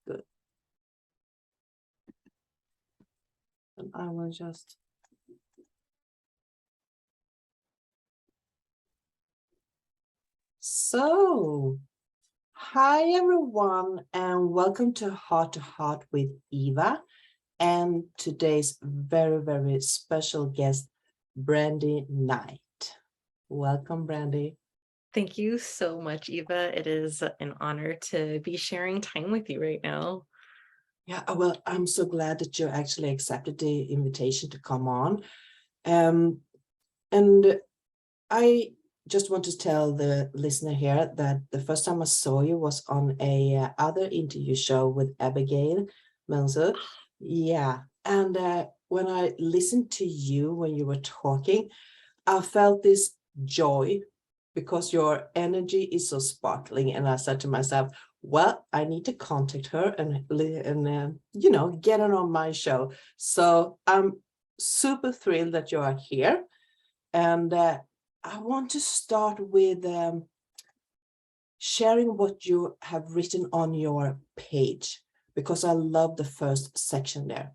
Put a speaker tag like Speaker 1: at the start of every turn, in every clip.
Speaker 1: Good. And I will just. So, hi everyone, and welcome to Heart with Eva, and today's very, very special guest, Brandy Knight. Welcome, Brandy.
Speaker 2: Thank you so much, Eva. It is an honor to be sharing time with you right now.
Speaker 1: Yeah, well, I'm so glad that you actually accepted the invitation to come on. And I just want to tell the listener here that the first time I saw you was on a other interview show with Abigail Mansour. Yeah, and when I listened to you when you were talking, I felt this joy because your energy is so sparkling, and I said to myself, well, I need to contact her and get her on my show. So I'm super thrilled that you are here, and I want to start with sharing what you have written on your page, because I love the first section there.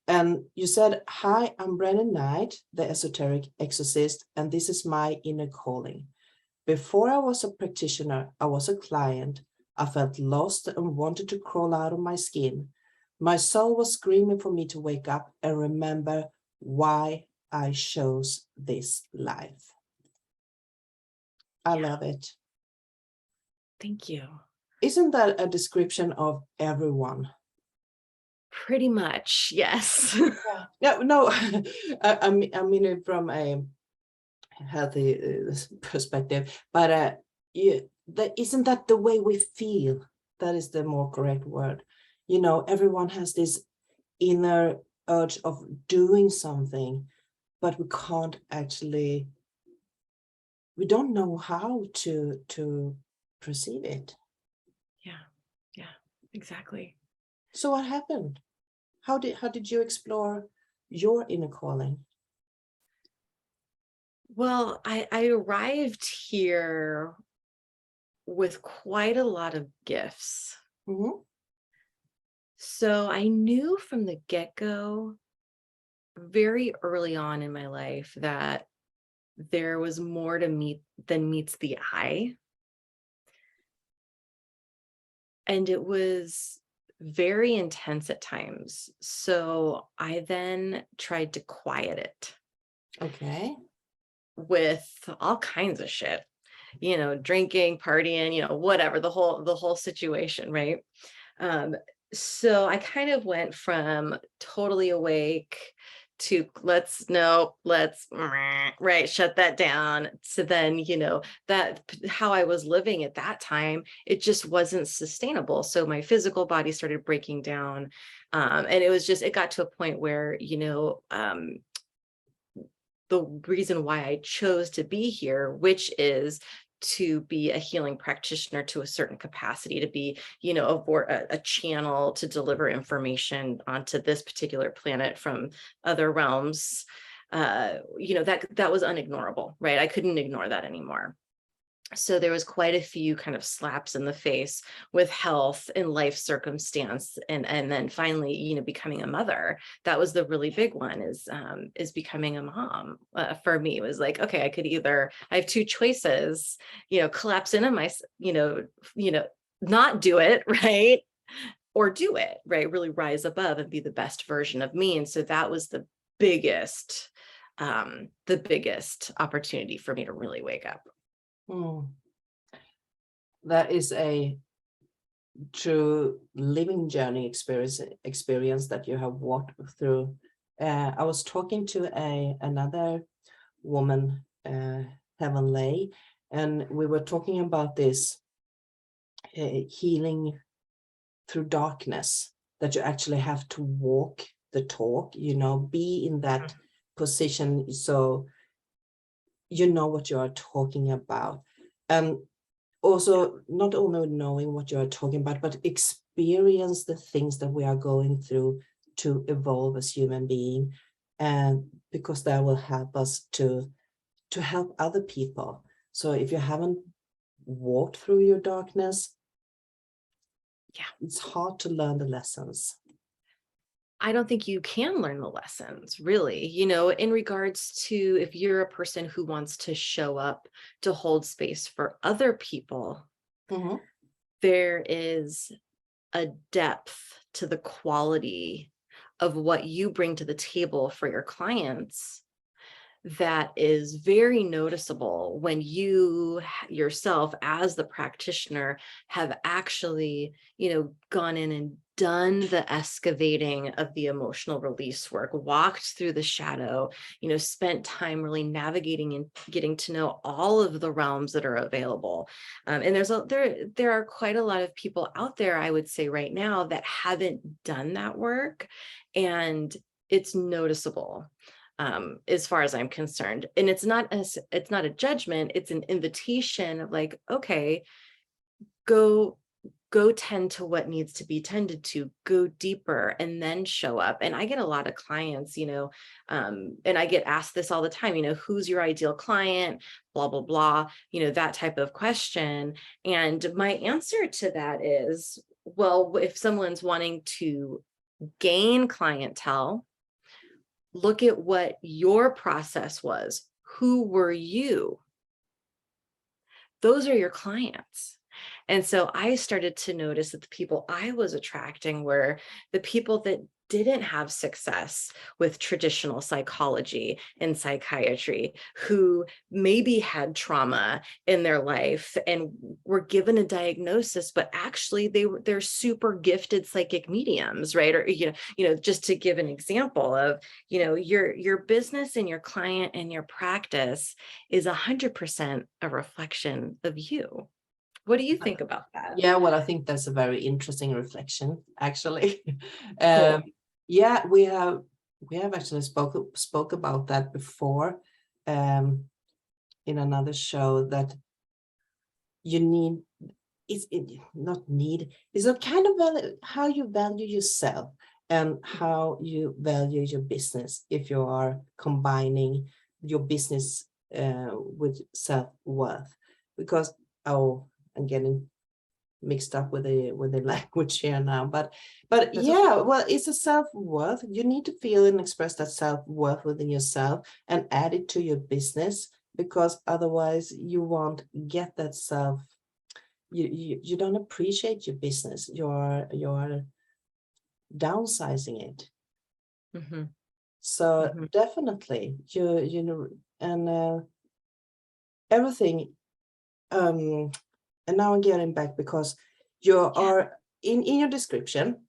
Speaker 1: And you said, hi, I'm Brandy Knight, the esoteric exorcist, and this is my inner calling. Before I was a practitioner, I was a client. I felt lost and wanted to crawl out of my skin. My soul was screaming for me to wake up and remember why I chose this life. I love it.
Speaker 2: Thank you.
Speaker 1: Isn't that a description of everyone?
Speaker 2: Pretty much, yes.
Speaker 1: Yeah, no, I mean it from a healthy perspective, but isn't that the way we feel? That is the more correct word. You know, everyone has this inner urge of doing something, but we can't actually, we don't know how to perceive it.
Speaker 2: Yeah, exactly.
Speaker 1: So what happened? How did you explore your inner calling?
Speaker 2: Well, I arrived here with quite a lot of gifts.
Speaker 1: Mm-hmm.
Speaker 2: So I knew from the get-go, very early on in my life, that there was more to meet than meets the eye. And it was very intense at times. So I then tried to quiet it.
Speaker 1: Okay.
Speaker 2: With all kinds of shit, drinking, partying, whatever, the whole situation, right? So I kind of went from totally awake to let's right, shut that down. So then, that how I was living at that time, it just wasn't sustainable. So my physical body started breaking down. And it got to a point where, the reason why I chose to be here, which is to be a healing practitioner to a certain capacity, to be, a channel to deliver information onto this particular planet from other realms. That was unignorable, right? I couldn't ignore that anymore. So there was quite a few kind of slaps in the face with health and life circumstance, and then finally, becoming a mother. That was the really big one, is becoming a mom. For me, it was like, okay, I have two choices, collapse into my, not do it, right, or do it, right, really rise above and be the best version of me. And so that was the biggest opportunity for me to really wake up.
Speaker 1: That is a true living journey experience that you have walked through. I was talking to another woman, Heaven Lay, and we were talking about this healing through darkness, that you actually have to walk the talk, be in that position so you know what you are talking about. And also not only knowing what you are talking about, but experience the things that we are going through to evolve as human being, and because that will help us to help other people. So if you haven't walked through your darkness,
Speaker 2: Yeah.
Speaker 1: It's hard to learn the lessons.
Speaker 2: I don't think you can learn the lessons, really, you know, in regards to if you're a person who wants to show up to hold space for other people,
Speaker 1: Mhm.
Speaker 2: there is a depth to the quality of what you bring to the table for your clients that is very noticeable when you yourself as the practitioner have actually, you know, gone in and done the excavating of the emotional release work, walked through the shadow, you know, spent time really navigating and getting to know all of the realms that are available. And there are quite a lot of people out there, I would say right now, that haven't done that work, and it's noticeable, as far as I'm concerned. And it's not a judgment, it's an invitation of like, okay, go tend to what needs to be tended to, go deeper, and then show up. And I get a lot of clients, you know, and I get asked this all the time, you know, who's your ideal client, blah, blah, blah, you know, that type of question. And my answer to that is, well, if someone's wanting to gain clientele, look at what your process was. Who were you? Those are your clients. And so I started to notice that the people I was attracting were the people that didn't have success with traditional psychology and psychiatry, who maybe had trauma in their life and were given a diagnosis, but actually they're super gifted psychic mediums, right? Or just to give an example of, you know, your business and your client and your practice is 100% a reflection of you. What do you think about that?
Speaker 1: Yeah, well, I think that's a very interesting reflection, actually.
Speaker 2: Cool.
Speaker 1: Yeah, we have actually spoke about that before, in another show, that you need, not need, it's a kind of how you value yourself and how you value your business if you are combining your business with self-worth. Because, oh, I'm getting mixed up with the language here now, but
Speaker 2: That's okay.
Speaker 1: yeah, well, it's a self-worth. You need to feel and express that self-worth within yourself and add it to your business, because otherwise you won't get that self. You don't appreciate your business. You're downsizing it.
Speaker 2: Mhm,
Speaker 1: So
Speaker 2: mhm.
Speaker 1: definitely you know, and everything. And now I'm getting back, because you
Speaker 2: Yeah.
Speaker 1: are in your description.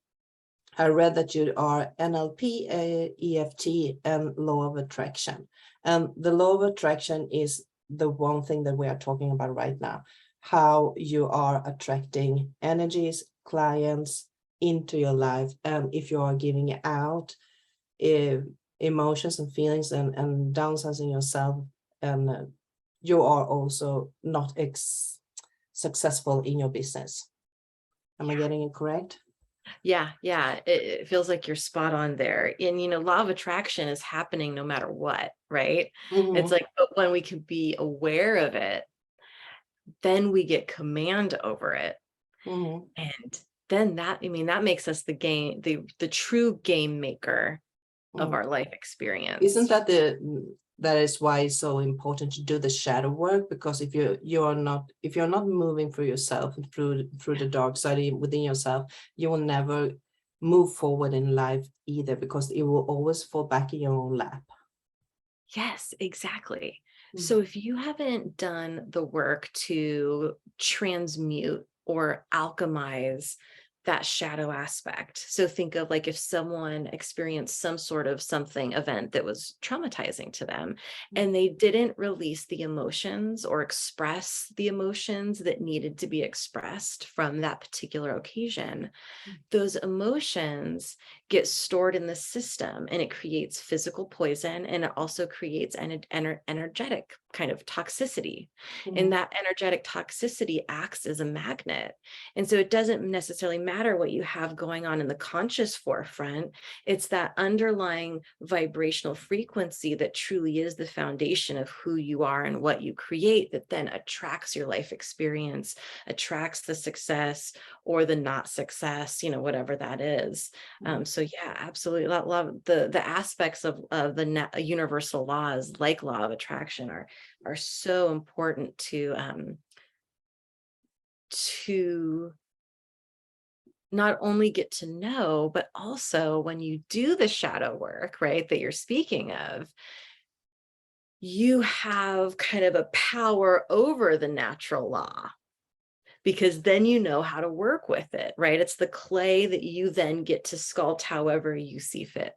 Speaker 1: I read that you are NLP, EFT, and law of attraction. And the law of attraction is the one thing that we are talking about right now, how you are attracting energies, clients into your life. And if you are giving out emotions and feelings and downsizing yourself, and you are also not successful in your business. Am I getting it correct?
Speaker 2: Yeah, yeah. It feels like you're spot on there. And, you know, law of attraction is happening no matter what, right? It's
Speaker 1: Mhm,
Speaker 2: like, but when we can be aware of it, then we get command over it.
Speaker 1: mhm,
Speaker 2: And then that makes us the true game maker of
Speaker 1: mhm.
Speaker 2: our life
Speaker 1: Isn't
Speaker 2: experience.
Speaker 1: that that is why it's so important to do the shadow work? Because if you're not moving through yourself and through the dark side within yourself, you will never move forward in life either, because it will always fall back in your own lap.
Speaker 2: Yes, exactly.
Speaker 1: Mm.
Speaker 2: So if you haven't done the work to transmute or alchemize that shadow aspect, so think of like if someone experienced some sort of something event that was traumatizing to them and they didn't release the emotions or express the emotions that needed to be expressed from that particular occasion, those emotions get stored in the system and it creates physical poison, and it also creates an energetic kind of toxicity. And
Speaker 1: Mhm,
Speaker 2: that energetic toxicity acts as a magnet. And so it doesn't necessarily matter what you have going on in the conscious forefront. It's that underlying vibrational frequency that truly is the foundation of who you are and what you create, that then attracts your life experience, attracts the success or the not success, whatever that is. So yeah, absolutely. Love the aspects of the universal laws, like law of attraction, are so important to not only get to know, but also when you do the shadow work, right, that you're speaking of, you have kind of a power over the natural law, because then you know how to work with it, right? It's the clay that you then get to sculpt however you see fit.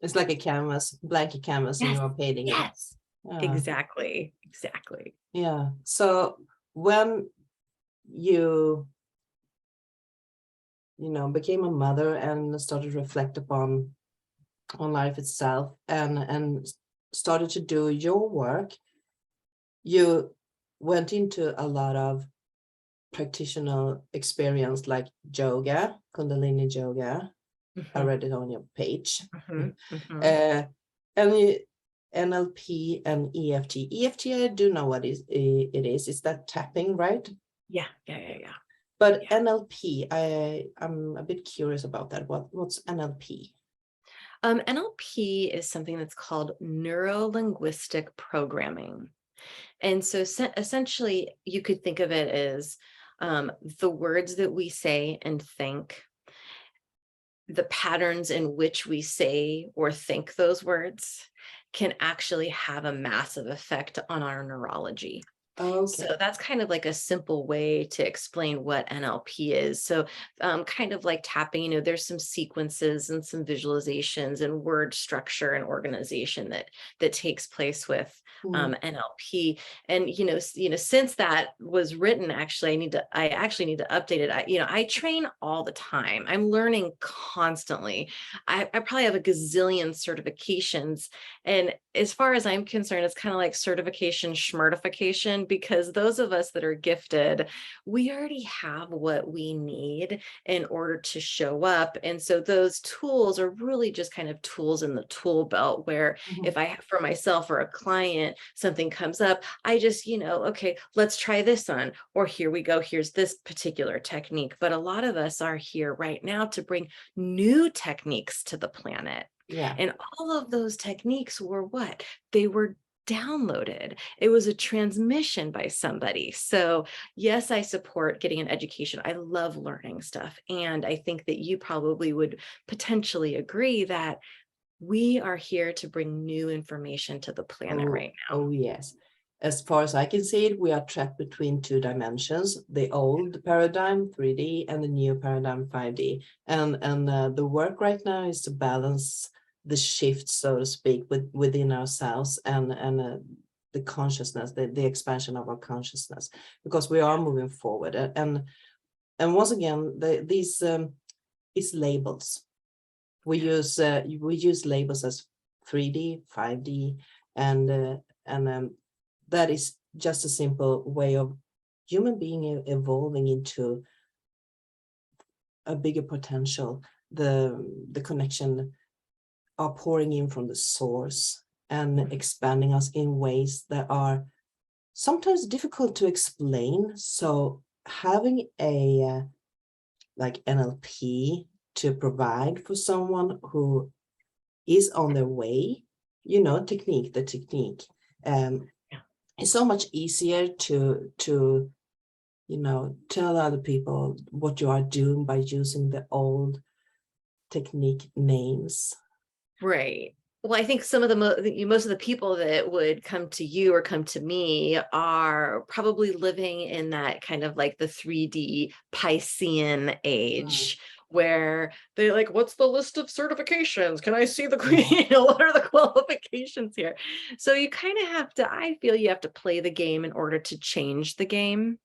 Speaker 1: It's like a canvas, blank canvas, and
Speaker 2: Yes.
Speaker 1: you're painting it.
Speaker 2: Yes. Exactly.
Speaker 1: Yeah. So when you became a mother and started to reflect upon on life itself and started to do your work, you went into a lot of practitioner experience, like yoga, Kundalini Yoga. I read it on your page. And NLP and EFT. EFT, I do know what it is. It's that tapping, right?
Speaker 2: Yeah.
Speaker 1: But NLP, I'm a bit curious about that. What's NLP?
Speaker 2: NLP is something that's called neuro-linguistic programming. And so essentially, you could think of it as the words that we say and think, the patterns in which we say or think those words can actually have a massive effect on our neurology.
Speaker 1: Okay.
Speaker 2: So that's kind of like a simple way to explain what NLP is. So kind of like tapping, there's some sequences and some visualizations and word structure and organization that takes place with NLP. And, since that was written, actually, I actually need to update it. I train all the time. I'm learning constantly. I probably have a gazillion certifications. And as far as I'm concerned, it's kind of like certification schmertification, because those of us that are gifted, we already have what we need in order to show up. And so those tools are really just kind of tools in the tool belt, where if I, for myself or a client, something comes up, I just, okay, let's try this on, or here we go, here's this particular technique. But a lot of us are here right now to bring new techniques to the planet.
Speaker 1: Yeah.
Speaker 2: And all of those techniques were what? They were downloaded. It was a transmission by somebody. So yes, I support getting an education. I love learning stuff. And I think that you probably would potentially agree that we are here to bring new information to the planet right now.
Speaker 1: Oh, yes. As far as I can see it, we are trapped between two dimensions, the old paradigm, 3D, and the new paradigm, 5D. And the work right now is to balance the shift, so to speak, within ourselves and the consciousness, the expansion of our consciousness, because we are moving forward. And once again, these is labels. We use labels as 3D, 5D, and that is just a simple way of human being evolving into a bigger potential. The connection are pouring in from the source and expanding us in ways that are sometimes difficult to explain. So having a like NLP to provide for someone who is on their way, the technique. It's so much easier to tell other people what you are doing by using the old technique names.
Speaker 2: Right. Well, I think some of most of the people that would come to you or come to me are probably living in that kind of like the 3D Piscean age, where they're like, what's the list of certifications? Can I see the, what are the qualifications here? So you kind of have to, I feel you have to play the game in order to change the game.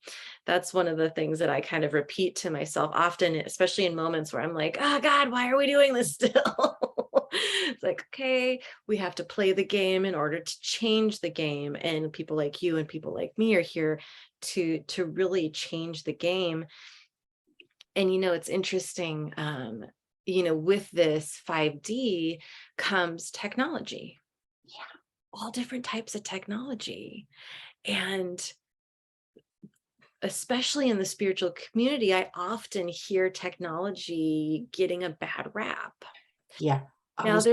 Speaker 2: That's one of the things that I kind of repeat to myself often, especially in moments where I'm like, oh God, why are we doing this still? It's like, okay, we have to play the game in order to change the game. And people like you and people like me are here to really change the game. And, it's interesting, with this 5D comes technology. Yeah. All different types of technology. And especially in the spiritual community, I often hear technology getting a bad rap.
Speaker 1: Yeah. I
Speaker 2: Now
Speaker 1: was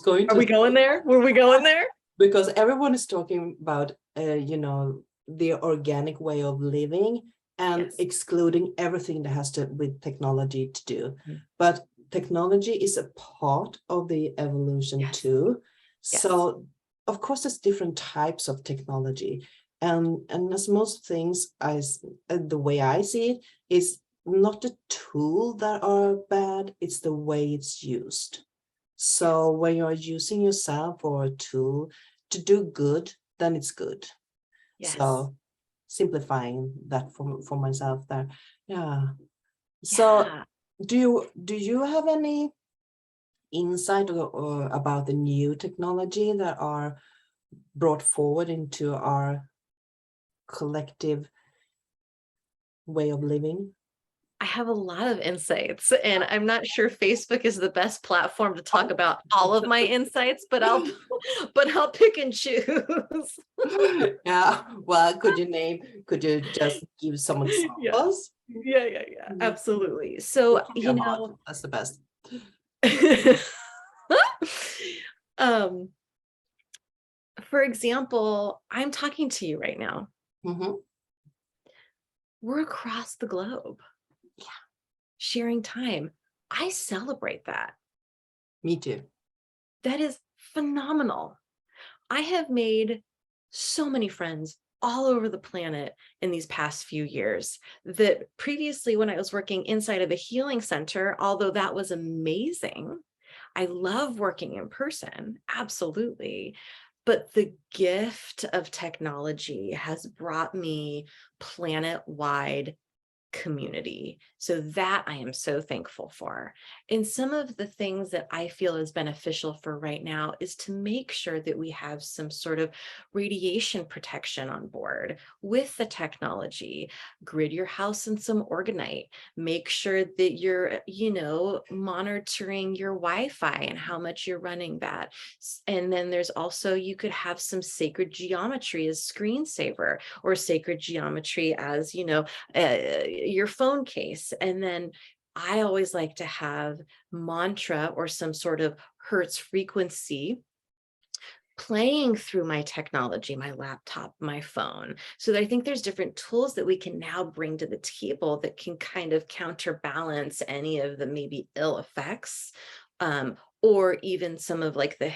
Speaker 1: going
Speaker 2: are
Speaker 1: to
Speaker 2: we going there? Were we going there?
Speaker 1: because everyone is talking about the organic way of living and
Speaker 2: Yes.
Speaker 1: excluding everything that has to with technology to do.
Speaker 2: Mhm.
Speaker 1: But technology is a part of the evolution
Speaker 2: Yes.
Speaker 1: too.
Speaker 2: Yes.
Speaker 1: So of course there's different types of technology, and as most things, the way I see it is not the tool that are bad, it's the way it's used. So when you're using yourself or a tool to do good, then it's good.
Speaker 2: Yes.
Speaker 1: So simplifying that for myself there. Yeah. So
Speaker 2: Yeah.
Speaker 1: do you have any insight or about the new technology that are brought forward into our collective way of living?
Speaker 2: I have a lot of insights, and I'm not sure Facebook is the best platform to talk about all of my insights, but I'll pick and choose.
Speaker 1: Yeah. Well, could you just give some
Speaker 2: Yeah.
Speaker 1: examples?
Speaker 2: Yeah.
Speaker 1: Mhm.
Speaker 2: Absolutely. So,
Speaker 1: From your heart, that's the best.
Speaker 2: um, for example, I'm talking to you right now.
Speaker 1: Mhm.
Speaker 2: We're across the globe. Yeah. Sharing time. I celebrate that.
Speaker 1: Me too.
Speaker 2: That is phenomenal. I have made so many friends all over the planet in these past few years that previously, when I was working inside of a healing center, although that was amazing, I love working in person, absolutely. But the gift of technology has brought me planet-wide community. So that I am so thankful for. And some of the things that I feel is beneficial for right now is to make sure that we have some sort of radiation protection on board with the technology. Grid your house in some orgonite. Make sure that you're, monitoring your Wi-Fi and how much you're running that. And then there's also, you could have some sacred geometry as screensaver, or sacred geometry as, your phone case. And then I always like to have mantra or some sort of Hertz frequency playing through my technology, my laptop, my phone. So that I think there's different tools that we can now bring to the table that can kind of counterbalance any of the maybe ill effects, or even some of like the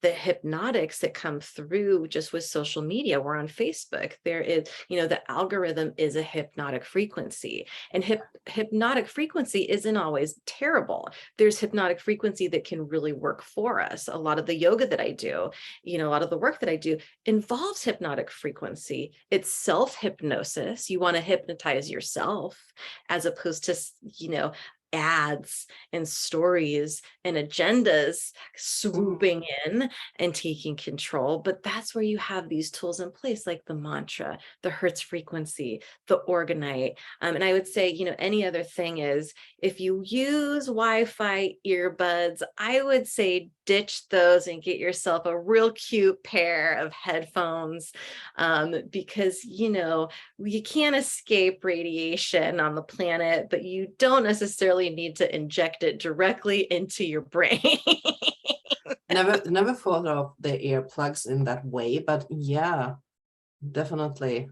Speaker 2: hypnotics that come through just with social media. We're on Facebook. There is, the algorithm is a hypnotic frequency, and hypnotic frequency isn't always terrible. There's hypnotic frequency that can really work for us. A lot of the yoga that I do, a lot of the work that I do involves hypnotic frequency. It's self-hypnosis. You want to hypnotize yourself as opposed to, ads and stories and agendas swooping in and taking control. But that's where you have these tools in place, like the mantra, the Hertz frequency, the orgonite. And I would say, any other thing is, if you use Wi-Fi earbuds, I would say ditch those and get yourself a real cute pair of headphones, because, you can't escape radiation on the planet, but you don't necessarily need to inject it directly into your brain.
Speaker 1: Never thought of the earplugs in that way, but yeah, definitely.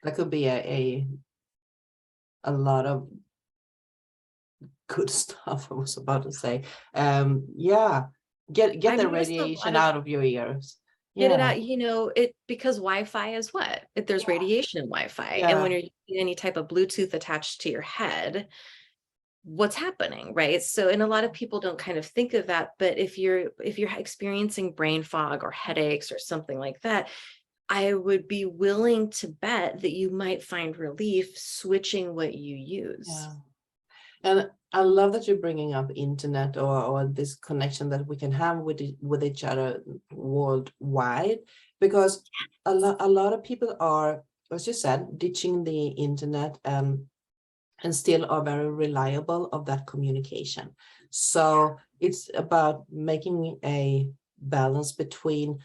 Speaker 1: That could be a lot of good stuff, I was about to say. Yeah, get
Speaker 2: I
Speaker 1: the
Speaker 2: noticed a
Speaker 1: radiation
Speaker 2: lot of
Speaker 1: out of your ears.
Speaker 2: get it
Speaker 1: Yeah,
Speaker 2: out, because Wi-Fi is what? There's radiation in Wi-Fi. And when
Speaker 1: yeah,
Speaker 2: you're using any type of Bluetooth attached to your head, what's happening, right? So, and a lot of people don't kind of think of that, but if you're experiencing brain fog or headaches or something like that, I would be willing to bet that you might find relief switching what you use.
Speaker 1: yeah. And I love that you're bringing up internet or this connection that we can have with each other worldwide, because a lot of people are, as you said, ditching the internet and and still are very reliable of that communication. So it's about making a balance between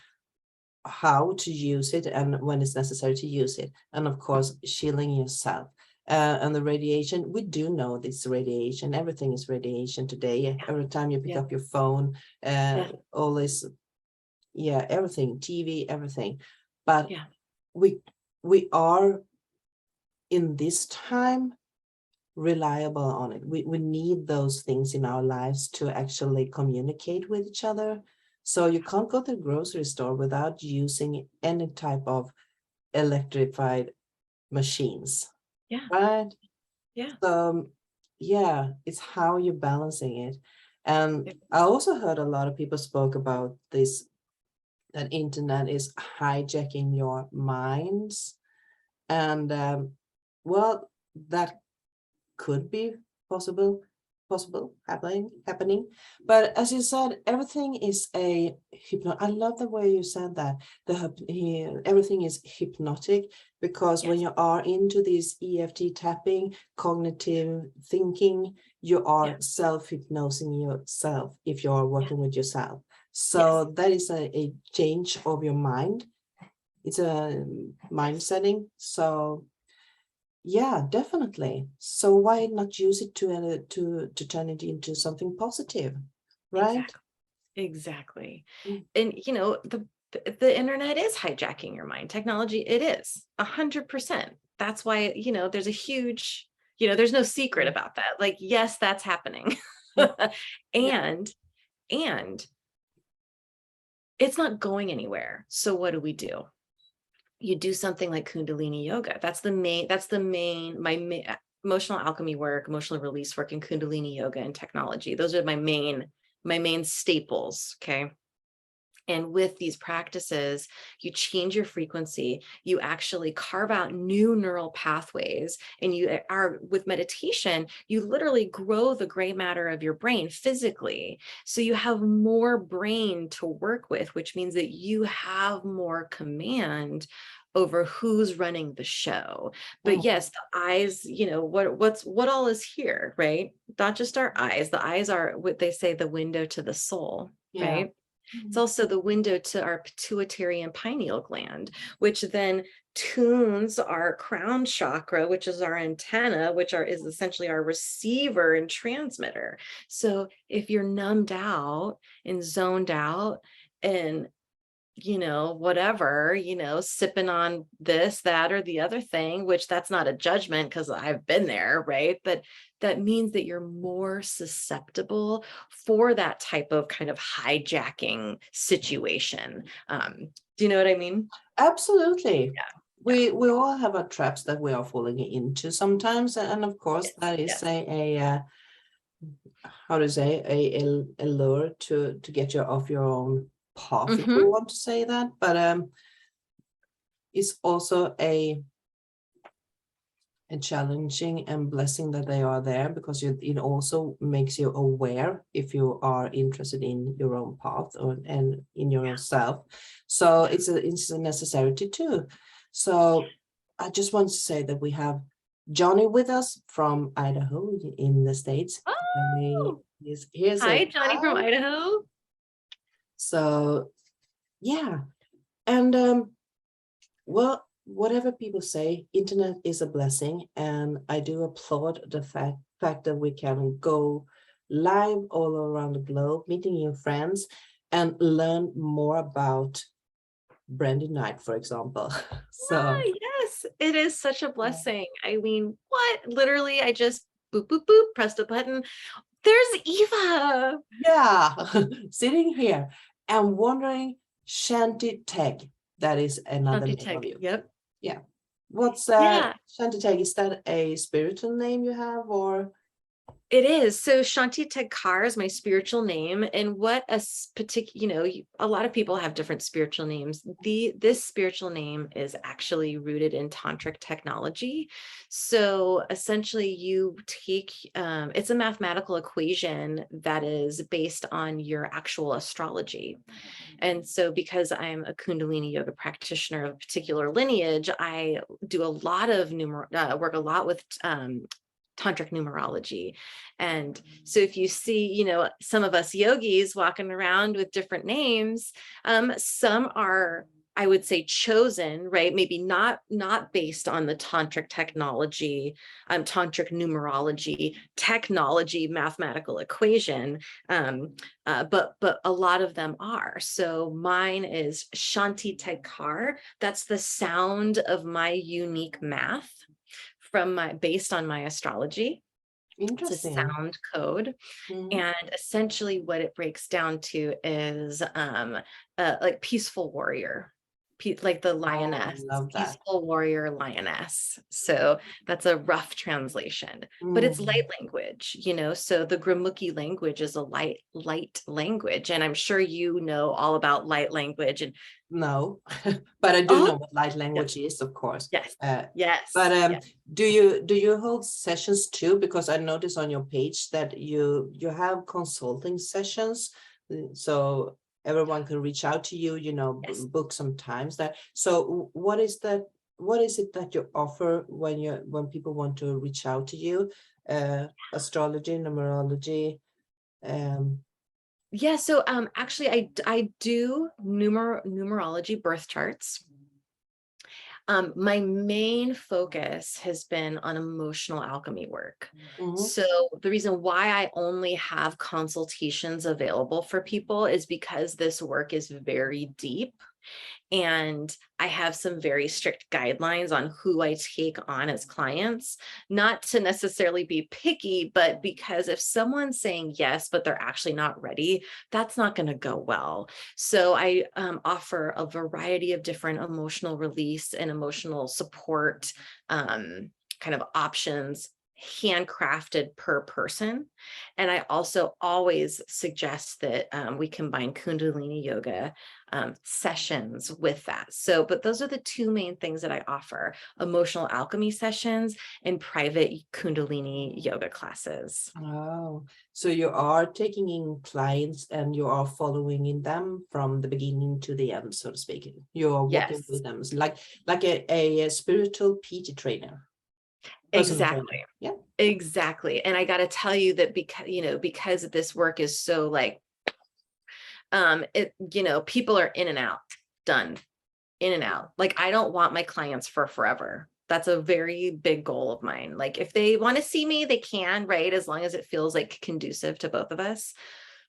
Speaker 1: how to use it and when it's necessary to use it. And of course, shielding yourself. And the radiation, we do know this radiation, everything is radiation today. Every time you pick up your phone, all this, everything, TV, everything. But we are in this time reliable on it. We need those things in our lives to actually communicate with each other. So you can't go to the grocery store without using any type of electrified machines. Right? So it's how you're balancing it. And I also heard a lot of people spoke about this, that internet is hijacking your minds. And well, that could be possible happening. But as you said, everything is a I love the way you said that. Everything is hypnotic, because when you are into this EFT tapping, cognitive thinking, you are self-hypnosing yourself if you are working with yourself. So that is a change of your mind. It's a mind setting. So yeah, definitely. So why not use it to turn it into something positive, right?
Speaker 2: Exactly. And the internet is hijacking your mind. Technology, it is 100%. That's why, there's a huge, there's no secret about that. Like, yes, that's happening. And it's not going anywhere. So what do? You do something like Kundalini Yoga. That's the main, emotional alchemy work, emotional release work, and Kundalini Yoga and technology. Those are my main staples. Okay. And with these practices, you change your frequency, you actually carve out new neural pathways, and with meditation, you literally grow the gray matter of your brain physically. So you have more brain to work with, which means that you have more command over who's running the show. But yes, the eyes, what all is here, right? Not just our eyes. The eyes are what they say, the window to the soul, right? It's also the window to our pituitary and pineal gland, which then tunes our crown chakra, which is our antenna, is essentially our receiver and transmitter. So if you're numbed out and zoned out and whatever, sipping on this, that, or the other thing, which that's not a judgment because I've been there, right? But that means that you're more susceptible for that type of kind of hijacking situation. Do you know what I mean?
Speaker 1: Absolutely. We all have our traps that we are falling into sometimes. And of course, that is a lure to get you off your own path, if you want to say that. But it's also a challenging and blessing that they are there, because it also makes you aware if you are interested in your own path and in yourself. So it's a necessity too. So I just want to say that we have Johnny with us from Idaho in the States.
Speaker 2: Oh,
Speaker 1: here's
Speaker 2: hi, Johnny from Idaho.
Speaker 1: So yeah, and well, whatever people say, internet is a blessing, and I do applaud the fact that we can go live all around the globe, meeting your friends, and learn more about Brandy Night, for example. So
Speaker 2: yes, it is such a blessing. I mean, what? Literally, I just boop, boop, boop, pressed a button. There's Eva.
Speaker 1: Yeah, sitting here and wondering, Shanti Teg, that is another
Speaker 2: Shanti
Speaker 1: name
Speaker 2: Teg.
Speaker 1: of you.
Speaker 2: Yep.
Speaker 1: Yeah. What's Shanti Teg? Is that a spiritual name you have, or?
Speaker 2: It is. So Shanti Teg Kaur is my spiritual name. And what a particular, a lot of people have different spiritual names. This spiritual name is actually rooted in tantric technology. So essentially you take, it's a mathematical equation that is based on your actual astrology. And so because I'm a Kundalini Yoga practitioner of a particular lineage, I do a lot of work a lot with tantric numerology. And so if you see, you know, some of us yogis walking around with different names, some are, I would say, chosen, right? Maybe not based on the tantric technology, tantric numerology, technology, mathematical equation, but a lot of them are. So mine is Shanti Teg Kaur. That's the sound of my unique math based on my astrology. It's a
Speaker 1: Interesting.
Speaker 2: sound code. And essentially what it breaks down to is like peaceful warrior, like the lioness,
Speaker 1: I love that.
Speaker 2: peaceful warrior lioness. So that's a rough translation, but it's light language, you know, so the Gurmukhi language is a light language. And I'm sure you know all about light language. And
Speaker 1: No, but I do know what light language is, of course.
Speaker 2: Yes.
Speaker 1: But
Speaker 2: Yes.
Speaker 1: do you hold sessions too? Because I noticed on your page that you have consulting sessions, so everyone can reach out to you, you know,
Speaker 2: Yes.
Speaker 1: book some times that. So what is that? What is it that you offer when people want to reach out to you? Astrology, numerology.
Speaker 2: Yeah, so actually I do numerology birth charts. My main focus has been on emotional alchemy work. So the reason why I only have consultations available for people is because this work is very deep. And I have some very strict guidelines on who I take on as clients, not to necessarily be picky, but because if someone's saying yes, but they're actually not ready, that's not going to go well. So I offer a variety of different emotional release and emotional support kind of options, handcrafted per person. And I also always suggest that we combine Kundalini Yoga sessions with that. So, but those are the two main things that I offer: emotional alchemy sessions and private Kundalini Yoga classes.
Speaker 1: Oh, so you are taking in clients and you are following in them from the beginning to the end, so to speak. You are walking with them. It's like a spiritual PT trainer.
Speaker 2: Exactly.
Speaker 1: Yeah,
Speaker 2: exactly. And I got to tell you that because this work is so like, people are in and out, done, in and out. Like, I don't want my clients for forever. That's a very big goal of mine. Like, if they want to see me, they can, right? As long as it feels like conducive to both of us.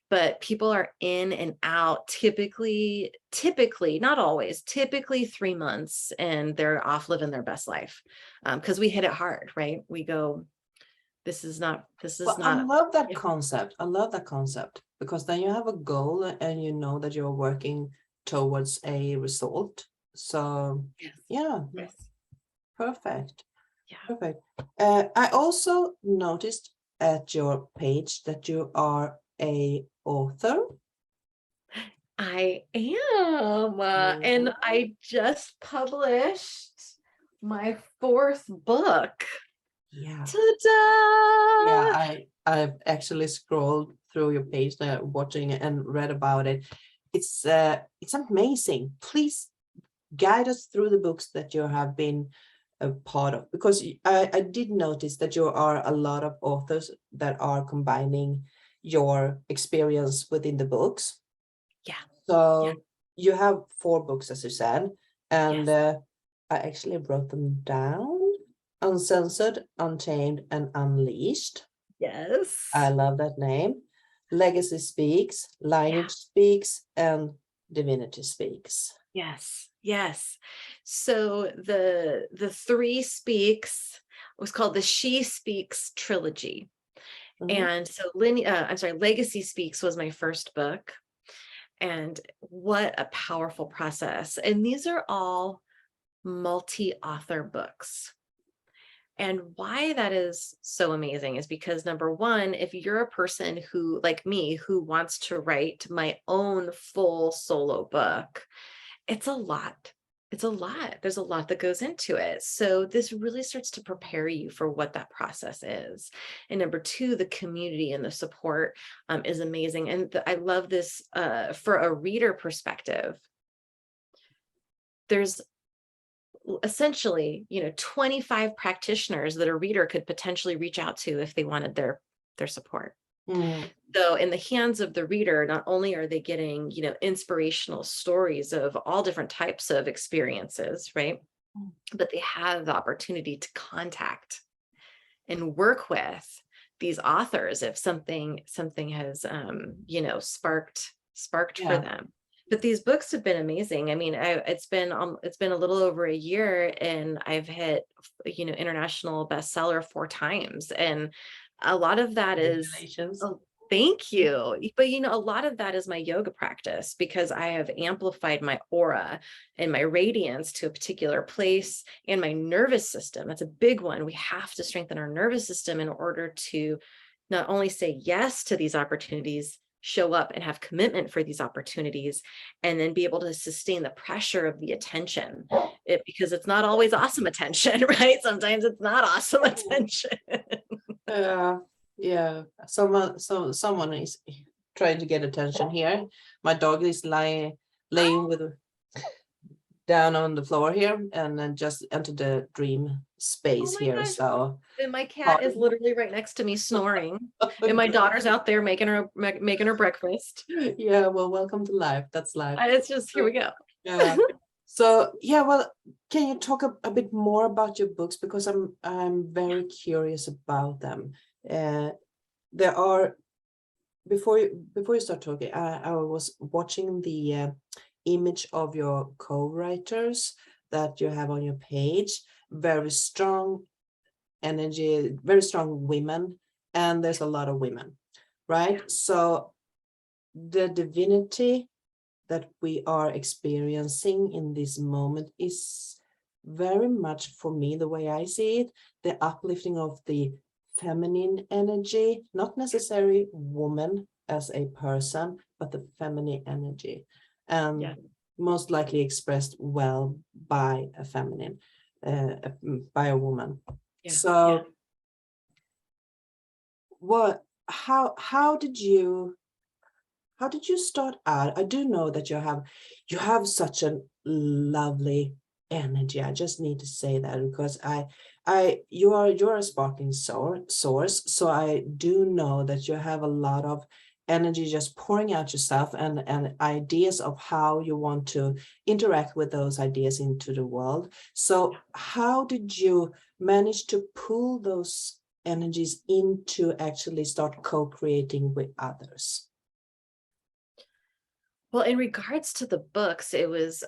Speaker 2: But people are in and out typically, not always, typically 3 months, and they're off living their best life. Because we hit it hard, right? We go, this is not.
Speaker 1: I love that concept. I love that concept because then you have a goal and you know that you're working towards a result. So yeah, perfect.
Speaker 2: Yeah.
Speaker 1: Perfect. I also noticed at your page that you are a author.
Speaker 2: I am, and I just published my 4th book.
Speaker 1: Yeah.
Speaker 2: Ta-da!
Speaker 1: Yeah, I've actually scrolled through your page there, watching it and read about it. It's amazing. Please guide us through the books that you have been a part of, because I did notice that you are a lot of authors that are combining your experience within the books.
Speaker 2: Yeah.
Speaker 1: So you have 4 books, as you said, and I actually wrote them down: Uncensored, Untamed, and Unleashed.
Speaker 2: Yes.
Speaker 1: I love that name. Legacy Speaks, Lineage Speaks, and Divinity Speaks.
Speaker 2: Yes. So the 3 speaks was called the She Speaks trilogy. And so Legacy Speaks was my first book. And what a powerful process. And these are all multi-author books. And why that is so amazing is because, number one, if you're a person who, like me, who wants to write my own full solo book, it's a lot. There's a lot that goes into it. So this really starts to prepare you for what that process is. And number two, the community and the support is amazing. And I love this for a reader perspective. There's essentially, 25 practitioners that a reader could potentially reach out to if they wanted their support. So in the hands of the reader, not only are they getting, inspirational stories of all different types of experiences, right? But they have the opportunity to contact and work with these authors if something has, sparked for them. But these books have been amazing. I mean, it's been a little over a year, and I've hit, international bestseller 4 times. And a lot of that is, oh, thank you. But, a lot of that is my yoga practice, because I have amplified my aura and my radiance to a particular place, and my nervous system. That's a big one. We have to strengthen our nervous system in order to not only say yes to these opportunities, show up and have commitment for these opportunities, and then be able to sustain the pressure of the attention, because it's not always awesome attention, right? Sometimes it's not awesome attention.
Speaker 1: Yeah. Someone is trying to get attention here. My dog is laying with down on the floor here, and then just entered the dream space here.
Speaker 2: Gosh.
Speaker 1: So,
Speaker 2: and my cat is literally right next to me snoring, and my daughter's out there making her breakfast.
Speaker 1: Yeah, well, welcome to life. That's life.
Speaker 2: It's just, here we go.
Speaker 1: Yeah. So yeah, well, can you talk a bit more about your books, because I'm very curious about them. There are, before you start talking, I was watching the image of your co-writers that you have on your page. Very strong energy, very strong women, and there's a lot of women, right? So the divinity that we are experiencing in this moment is very much, for me, the way I see it, the uplifting of the feminine energy, not necessarily woman as a person, but the feminine energy, and most likely expressed well by a feminine, by a woman. So how did you start out? I do know that you have such a lovely energy. I just need to say that, because you're a sparkling source. So I do know that you have a lot of energy just pouring out yourself, and ideas of how you want to interact with those ideas into the world. So how did you manage to pull those energies into actually start co-creating with others?
Speaker 2: Well, in regards to the books, it was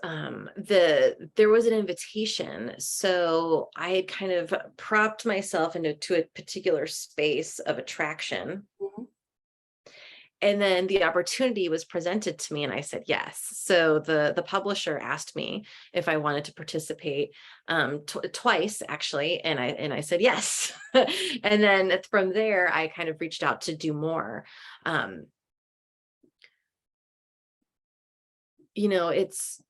Speaker 2: there was an invitation. So I had kind of propped myself into a particular space of attraction. And then the opportunity was presented to me, and I said yes. So the publisher asked me if I wanted to participate twice, actually, and I said yes. And then from there, I kind of reached out to do more. It's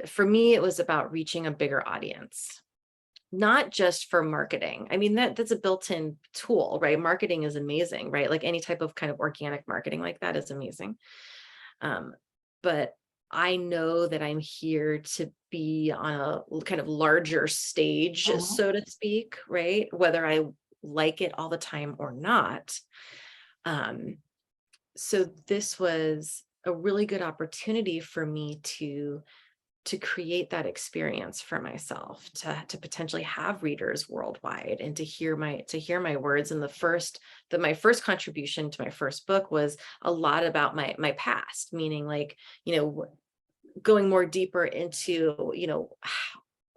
Speaker 2: for me, it was about reaching a bigger audience. Not just for marketing. I mean, that's a built-in tool, right? Marketing is amazing, right? Like any type of kind of organic marketing like that is amazing. But I know that I'm here to be on a kind of larger stage, so to speak, right? Whether I like it all the time or not. So this was a really good opportunity for me to create that experience for myself, to potentially have readers worldwide, and to hear my words. And my first contribution to my first book was a lot about my past, meaning like, going more deeper into,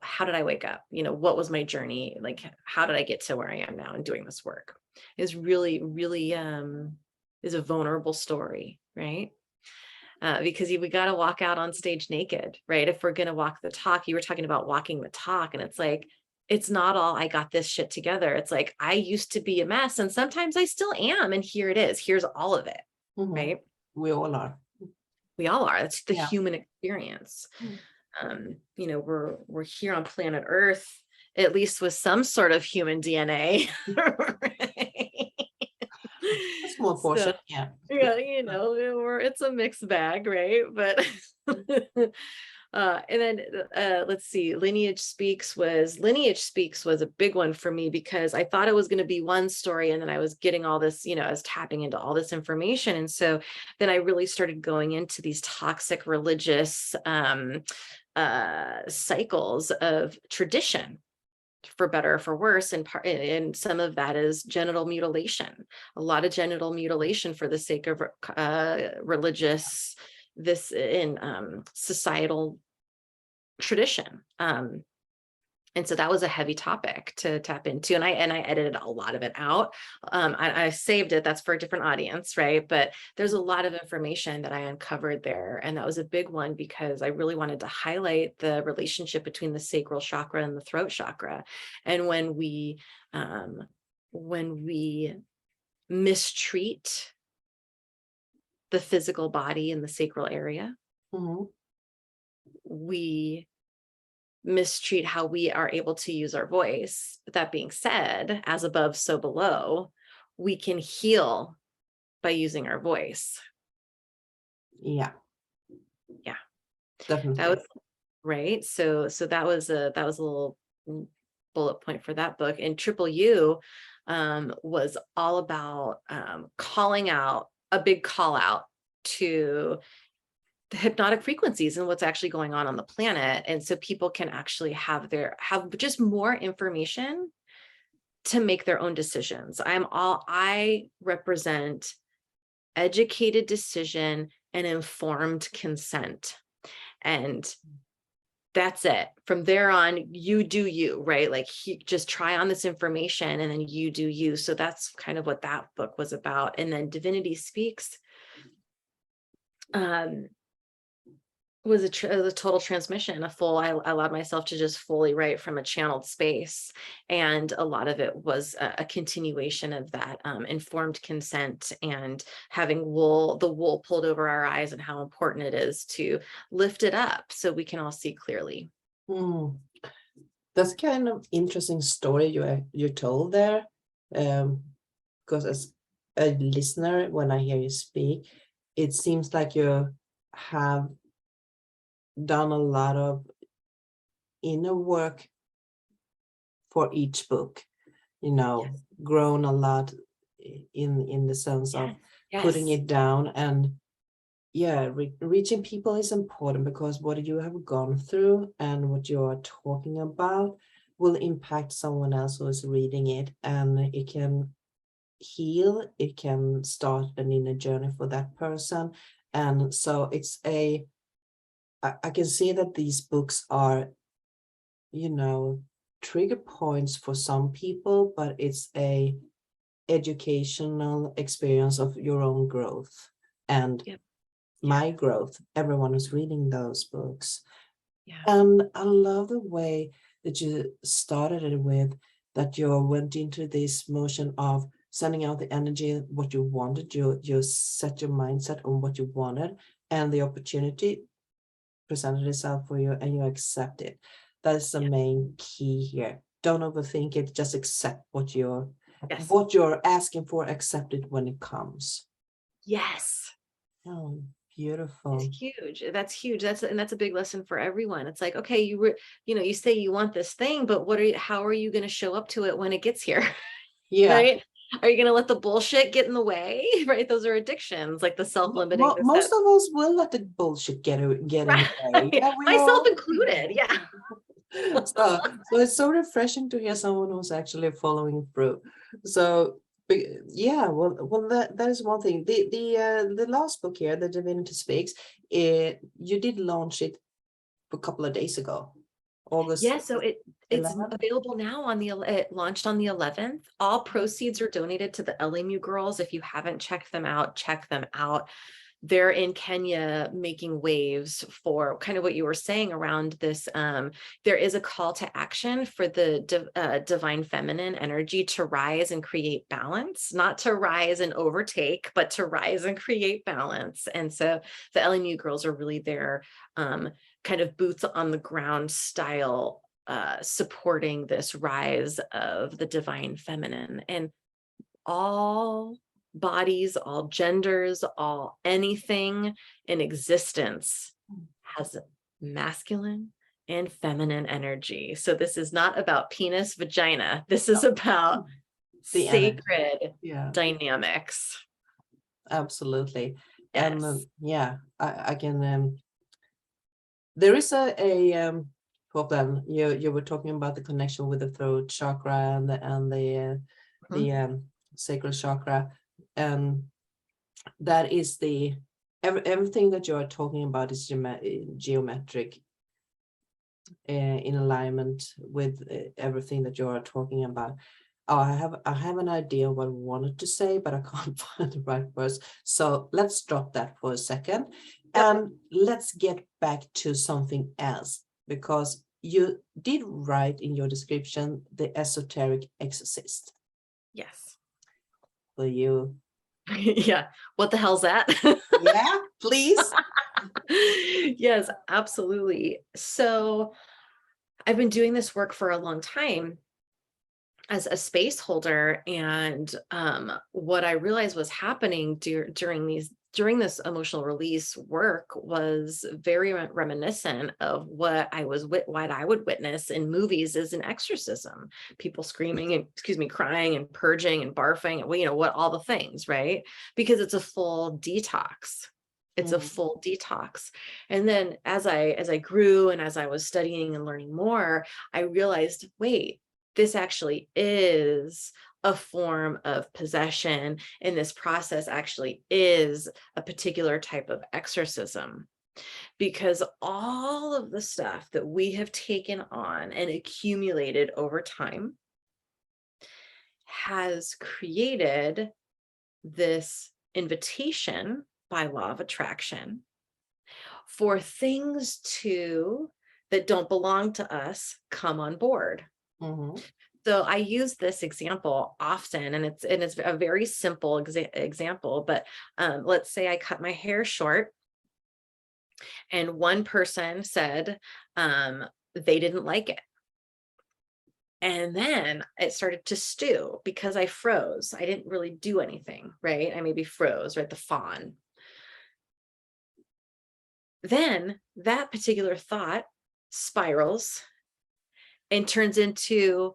Speaker 2: how did I wake up? What was my journey? Like, how did I get to where I am now and doing this work? Is really, really is a vulnerable story, right? Because we got to walk out on stage naked, right? If we're going to walk the talk. You were talking about walking the talk, and it's like, it's not all I got this shit together. It's like, I used to be a mess, and sometimes I still am. And here it is. Here's all of it, right?
Speaker 1: We all are.
Speaker 2: We all are. That's the human experience. We're here on planet Earth, at least with some sort of human DNA. Right?
Speaker 1: A small portion,
Speaker 2: it's a mixed bag, right? But And then let's see, Lineage Speaks was a big one for me, because I thought it was going to be one story, and then I was getting all this, I was tapping into all this information. And so then I really started going into these toxic religious cycles of tradition, for better or for worse, and some of that is genital mutilation, a lot of genital mutilation for the sake of religious, this in societal tradition. And so that was a heavy topic to tap into, and I edited a lot of it out. I saved it. That's for a different audience, right? But there's a lot of information that I uncovered there, and that was a big one, because I really wanted to highlight the relationship between the sacral chakra and the throat chakra. And when we mistreat the physical body in the sacral area, we mistreat how we are able to use our voice. But that being said, as above, so below, we can heal by using our voice.
Speaker 1: Yeah.
Speaker 2: Yeah.
Speaker 1: Definitely.
Speaker 2: That was right. So that was a little bullet point for that book. And Triple U was all about calling out, a big call out to the hypnotic frequencies and what's actually going on the planet. And so people can actually have just more information to make their own decisions. I represent educated decision and informed consent. And that's it. From there on, you do you, right? Like, just try on this information and then you do you. So that's kind of what that book was about. And then Divinity Speaks was a total transmission, I allowed myself to just fully write from a channeled space. And a lot of it was a continuation of that informed consent, and having the wool pulled over our eyes, and how important it is to lift it up so we can all see clearly.
Speaker 1: That's kind of interesting story you told there. Because as a listener, when I hear you speak, it seems like you have done a lot of inner work for each book,
Speaker 2: Yes.
Speaker 1: grown a lot in the sense of putting it down. And reaching people is important, because what you have gone through and what you are talking about will impact someone else who is reading it, and it can heal, it can start an inner journey for that person. And so I can see that these books are, trigger points for some people, but it's a educational experience of your own growth and my growth, everyone who's reading those books. And I love the way that you started it with, that you went into this motion of sending out the energy, what you wanted, you set your mindset on what you wanted, and the opportunity presented itself for you and you accept it. That is the main key here. Don't overthink it, just accept what you're asking for, accept it when it comes.
Speaker 2: Yes.
Speaker 1: Oh, beautiful.
Speaker 2: It's huge. That's huge. That's a big lesson for everyone. It's like, okay, you say you want this thing, but how are you going to show up to it when it gets here?
Speaker 1: Yeah.
Speaker 2: Right? Are you going to let the bullshit get in the way? Right? Those are addictions, like the self-limiting.
Speaker 1: Most of us will let the bullshit get in the way. Yeah,
Speaker 2: myself included. Yeah.
Speaker 1: So it's so refreshing to hear someone who's actually following through. So yeah, well that is one thing. The last book here, The Divinity Speaks, you did launch it a couple of days ago, August.
Speaker 2: Yeah, so it's
Speaker 1: 11th?
Speaker 2: available now it launched on the 11th. All proceeds are donated to the LMU girls. If you haven't checked them out, check them out. They're in Kenya making waves for kind of what you were saying around this. There is a call to action for the divine feminine energy to rise and create balance, not to rise and overtake, but to rise and create balance. And so the LMU girls are really there, kind of boots on the ground style, supporting this rise of the divine feminine. And all bodies, all genders, all anything in existence has masculine and feminine energy. So this is not about penis, vagina. This is about
Speaker 1: The energy.
Speaker 2: sacred
Speaker 1: Yeah,
Speaker 2: dynamics.
Speaker 1: absolutely.
Speaker 2: Yes.
Speaker 1: And yeah, I can. There is a problem. You were talking about the connection with the throat chakra and the sacral chakra, and that is everything that you are talking about is geometric, in alignment with everything that you are talking about. Oh, I have an idea what I wanted to say, but I can't find the right words. So let's drop that for a second. And let's get back to something else, because you did write in your description the esoteric exorcist.
Speaker 2: Yes.
Speaker 1: Will you?
Speaker 2: Yeah. What the hell's that?
Speaker 1: Yeah, please.
Speaker 2: Yes, absolutely. So I've been doing this work for a long time as a space holder, and what I realized was happening during this emotional release work was very reminiscent of what I would witness in movies as an exorcism. People screaming and crying and purging and barfing, and what all the things, right? Because it's a full detox. It's a full detox. And then as I grew and as I was studying and learning more, I realized, wait, this actually is a form of possession, and this process actually is a particular type of exorcism, because all of the stuff that we have taken on and accumulated over time has created this invitation by law of attraction for things that don't belong to us come on board. So I use this example often, and it's a very simple example, but let's say I cut my hair short, and one person said they didn't like it. And then it started to stew because I froze. I didn't really do anything, right? I maybe froze, right? The fawn. Then that particular thought spirals and turns into,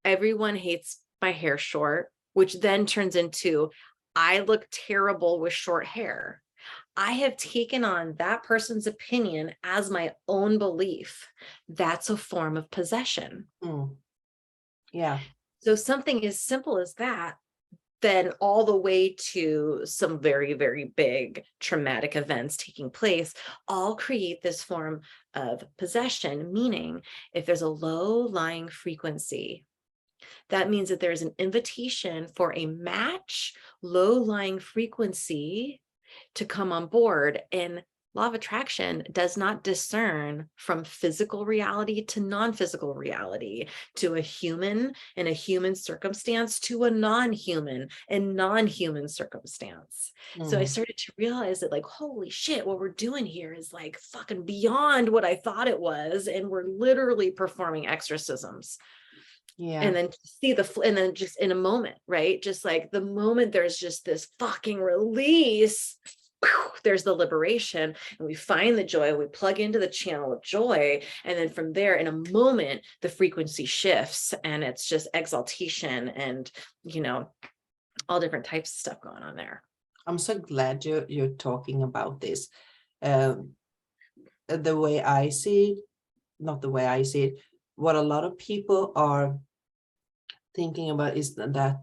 Speaker 2: everyone hates my hair short, which then turns into, I look terrible with short hair. I have taken on that person's opinion as my own belief. That's a form of possession.
Speaker 1: Yeah.
Speaker 2: So something as simple as that, then all the way to some very, very big traumatic events taking place, all create this form of possession, meaning if there's a low-lying frequency, that means that there's an invitation for a match low-lying frequency to come on board. And law of attraction does not discern from physical reality to non-physical reality, to a human in a human circumstance to a non-human and non-human circumstance. So I started to realize that, like, holy shit, what we're doing here is like fucking beyond what I thought it was. And we're literally performing exorcisms.
Speaker 1: Yeah.
Speaker 2: And then see and then just in a moment, right? Just like the moment there's just this fucking release, there's the liberation, and we find the joy, we plug into the channel of joy. And then from there, in a moment, the frequency shifts, and it's just exaltation and, all different types of stuff going on there.
Speaker 1: I'm so glad you're talking about this. The way I see it, not the way I see it, what a lot of people are thinking about is that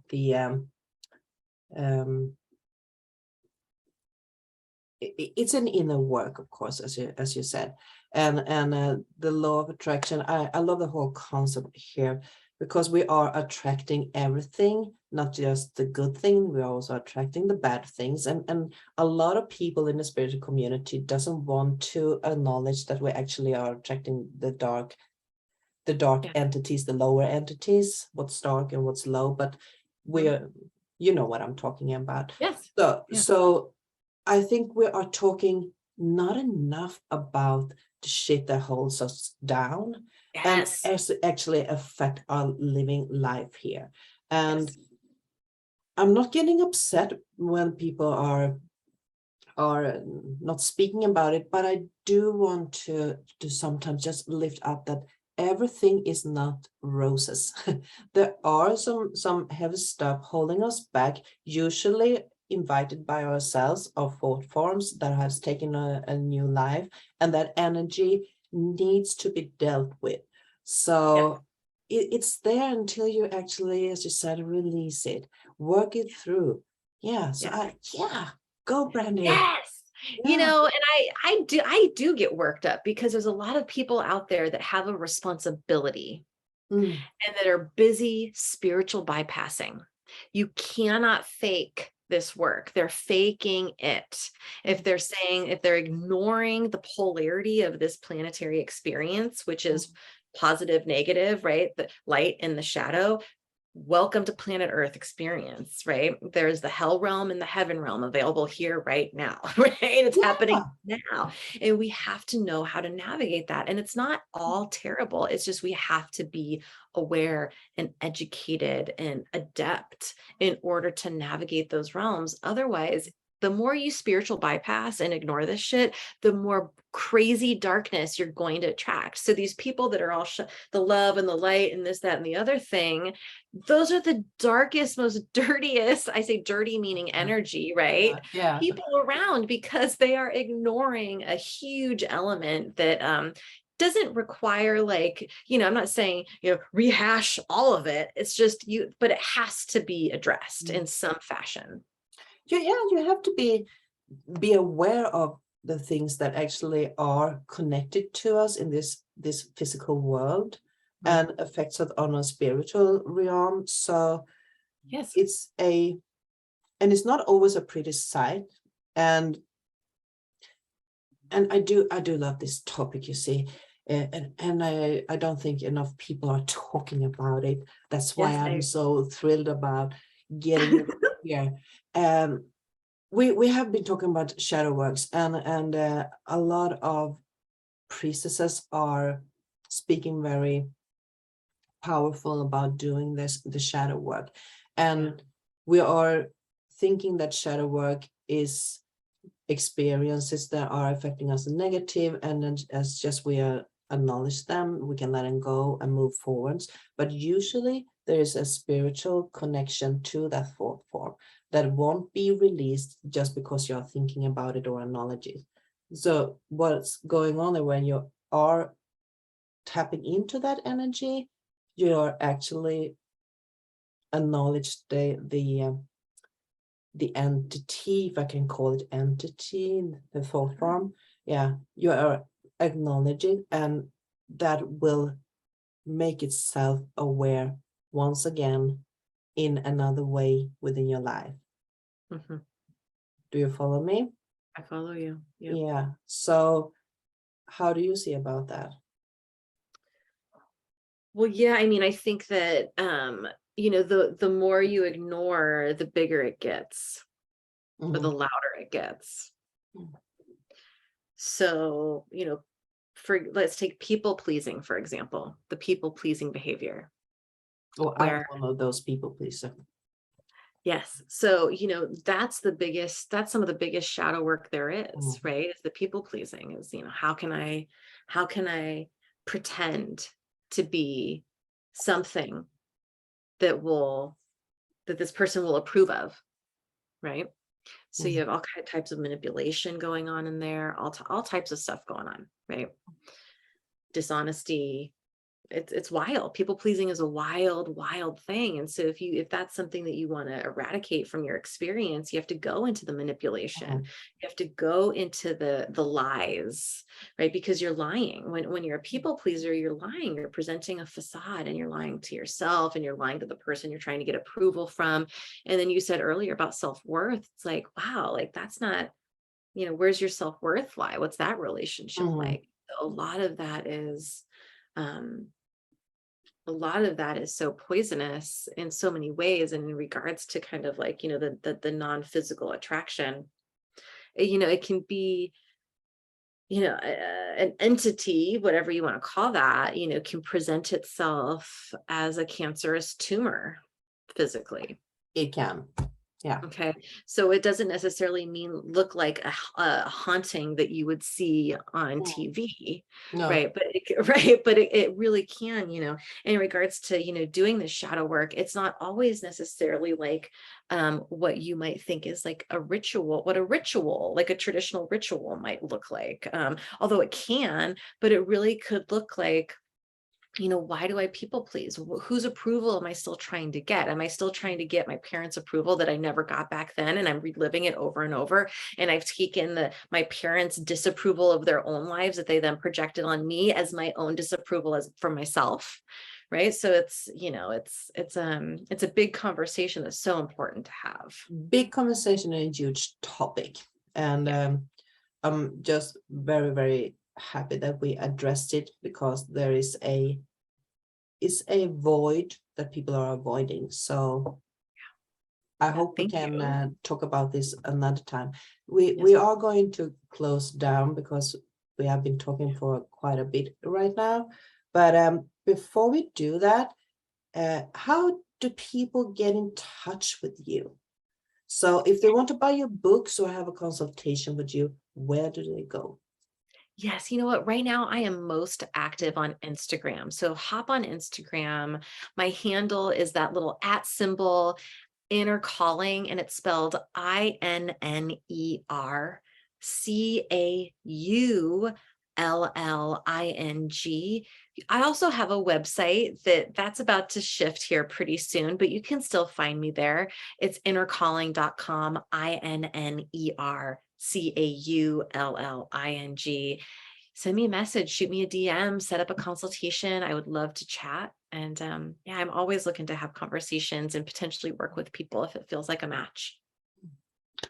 Speaker 1: it's an inner work, of course, as you said, and the law of attraction. I love the whole concept here, because we are attracting everything, not just the good thing. We're also attracting the bad things, and a lot of people in the spiritual community doesn't want to acknowledge that we actually are attracting the dark entities, the lower entities, what's dark and what's low. But we're, you know what I'm talking about.
Speaker 2: Yes.
Speaker 1: So I think we are talking not enough about the shit that holds us down,
Speaker 2: Yes.
Speaker 1: and as actually affect our living life here. And I'm not getting upset when people are are not speaking about it, but I do want to sometimes just lift up that everything is not roses. There are some heavy stuff holding us back, usually invited by ourselves or thought forms that has taken a new life, and that energy needs to be dealt with. So it's there until you actually, as you said, release it, work it through. Yeah. So go, Brandy.
Speaker 2: Yes. You
Speaker 1: Yeah.
Speaker 2: know, and I do get worked up because there's a lot of people out there that have a responsibility
Speaker 1: Mm.
Speaker 2: and that are busy spiritual bypassing. You cannot fake this work. They're faking it. If they're ignoring the polarity of this planetary experience, which is positive, negative, right? The light and the shadow. Welcome to planet Earth experience, right? There's the hell realm and the heaven realm available here right now, right? It's happening now. And we have to know how to navigate that. And it's not all terrible. It's just we have to be aware and educated and adept in order to navigate those realms. Otherwise, the more you spiritual bypass and ignore this shit, the more crazy darkness you're going to attract. So these people that are all the love and the light and this, that, and the other thing, those are the darkest, most dirtiest, I say dirty meaning energy, right?
Speaker 1: Yeah.
Speaker 2: People around, because they are ignoring a huge element that doesn't require, like, you know, I'm not saying, you know, rehash all of it. It's just but it has to be addressed in some fashion.
Speaker 1: You have to be aware of the things that actually are connected to us in this physical world and affects us on a spiritual realm. So
Speaker 2: yes,
Speaker 1: it's not always a pretty sight. And I do love this topic, you see. And I don't think enough people are talking about it. That's why I'm so thrilled about getting it here. We have been talking about shadow works, and a lot of priestesses are speaking very powerful about doing the shadow work, and we are thinking that shadow work is experiences that are affecting us in negative, and then as just we acknowledge them, we can let them go and move forwards. But usually there is a spiritual connection to that thought form that won't be released just because you're thinking about it or acknowledge it. So what's going on there, when you are tapping into that energy, you're actually acknowledge the entity, if I can call it entity, the thought form. Yeah, you are acknowledging, and that will make itself aware once again in another way within your life. Do you follow me?
Speaker 2: I follow you.
Speaker 1: Yeah. So how do you see about that?
Speaker 2: Well, yeah, I mean, I think that you know, the more you ignore, the bigger it gets, or the louder it gets. So, you know, let's take people pleasing, for example, the people pleasing behavior.
Speaker 1: Oh, I'm one of those people pleaser.
Speaker 2: Yes. So, you know, that's some of the biggest shadow work there is, right? Is the people pleasing, is, you know, how can I pretend to be something that this person will approve of, right? So you have all types of manipulation going on in there, all types of stuff going on, right? Dishonesty. It's wild. People pleasing is a wild thing. And so if that's something that you want to eradicate from your experience, you have to go into the manipulation. You have to go into the lies, right? Because you're lying. When you're a people pleaser, you're lying. You're presenting a facade, and you're lying to yourself, and you're lying to the person you're trying to get approval from. And then you said earlier about self-worth. It's like, wow, like that's not, you know, where's your self-worth lie? What's that relationship like? So a lot of that is so poisonous in so many ways. And in regards to kind of like, you know, the non-physical attraction, you know, it can be, you know, an entity, whatever you want to call that, you know, can present itself as a cancerous tumor physically.
Speaker 1: It can. Yeah.
Speaker 2: Okay, so it doesn't necessarily look like a haunting that you would see on TV,
Speaker 1: No.
Speaker 2: right? But right, but it really can, in regards to doing the shadow work. It's not always necessarily like what you might think is like a ritual, what a ritual, like a traditional ritual might look like. Although it can, but it really could look like, why do I people please? Whose approval am I still trying to get? Am I still trying to get my parents' approval that I never got back then? And I'm reliving it over and over. And I've taken my parents' disapproval of their own lives that they then projected on me as my own disapproval as for myself. Right. So it's a big conversation that's so important to have.
Speaker 1: Big conversation and a huge topic. And I'm just very, very happy that we addressed it, because there is a void that people are avoiding. So I hope we can talk about this another time. We are going to close down because we have been talking for quite a bit right now. But before we do that, how do people get in touch with you? So if they want to buy your books or have a consultation with you, where do they go?
Speaker 2: Yes, you know what? Right now, I am most active on Instagram. So hop on Instagram. My handle is that little @ symbol, inner calling, and it's spelled INNERCAULLING. I also have a website that's about to shift here pretty soon, but you can still find me there. It's innercalling.com, INNERCAULLING. Send me a message, shoot me a DM, set up a consultation. I would love to chat. And I'm always looking to have conversations and potentially work with people if it feels like a match.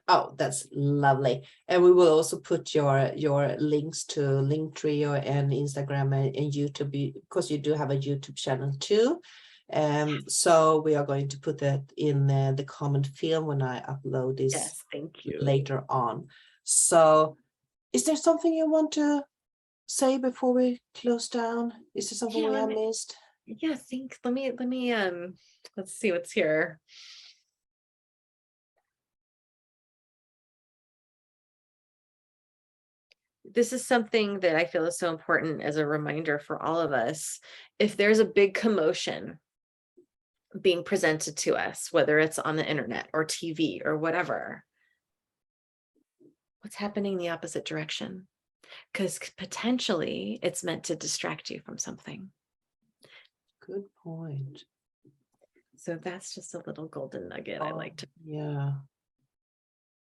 Speaker 1: Oh, that's lovely. And we will also put your links to Linktree and Instagram and YouTube, because you do have a YouTube channel too. So we are going to put that in the comment field when I upload this.
Speaker 2: Yes, thank you.
Speaker 1: Later on. So is there something you want to say before we close down? Is there something we have missed?
Speaker 2: Yeah, thanks. Let me let's see what's here. This is something that I feel is so important as a reminder for all of us. If there's a big commotion being presented to us, whether it's on the internet or TV or whatever, what's happening in the opposite direction? Because potentially it's meant to distract you from something.
Speaker 1: Good point.
Speaker 2: So that's just a little golden nugget I like to.
Speaker 1: Yeah.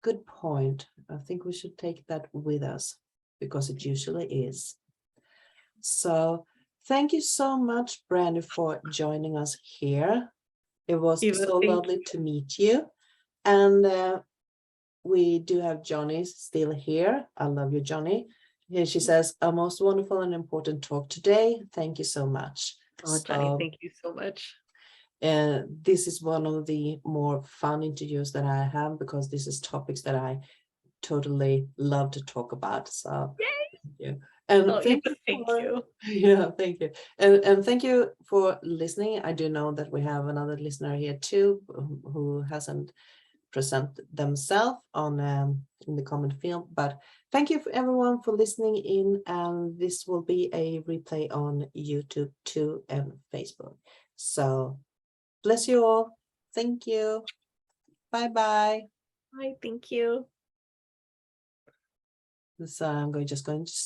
Speaker 1: Good point. I think we should take that with us, because it usually is. So thank you so much, Brandy, for joining us here. It was so lovely to meet you. And we do have Johnny still here. I love you, Johnny. Here she says, a most wonderful and important talk today. Thank you so much.
Speaker 2: Oh, Johnny, thank you so much.
Speaker 1: And this is one of the more fun interviews that I have, because this is topics that I totally love to talk about. So thank you. And thank you. Yeah, thank you. And thank you for listening. I do know that we have another listener here too, who hasn't present themselves on in the comment field, but thank you for everyone for listening in, and this will be a replay on YouTube too and Facebook. So bless you all. Thank you. Bye bye.
Speaker 2: Bye. Thank you.
Speaker 1: So I'm just going to stop.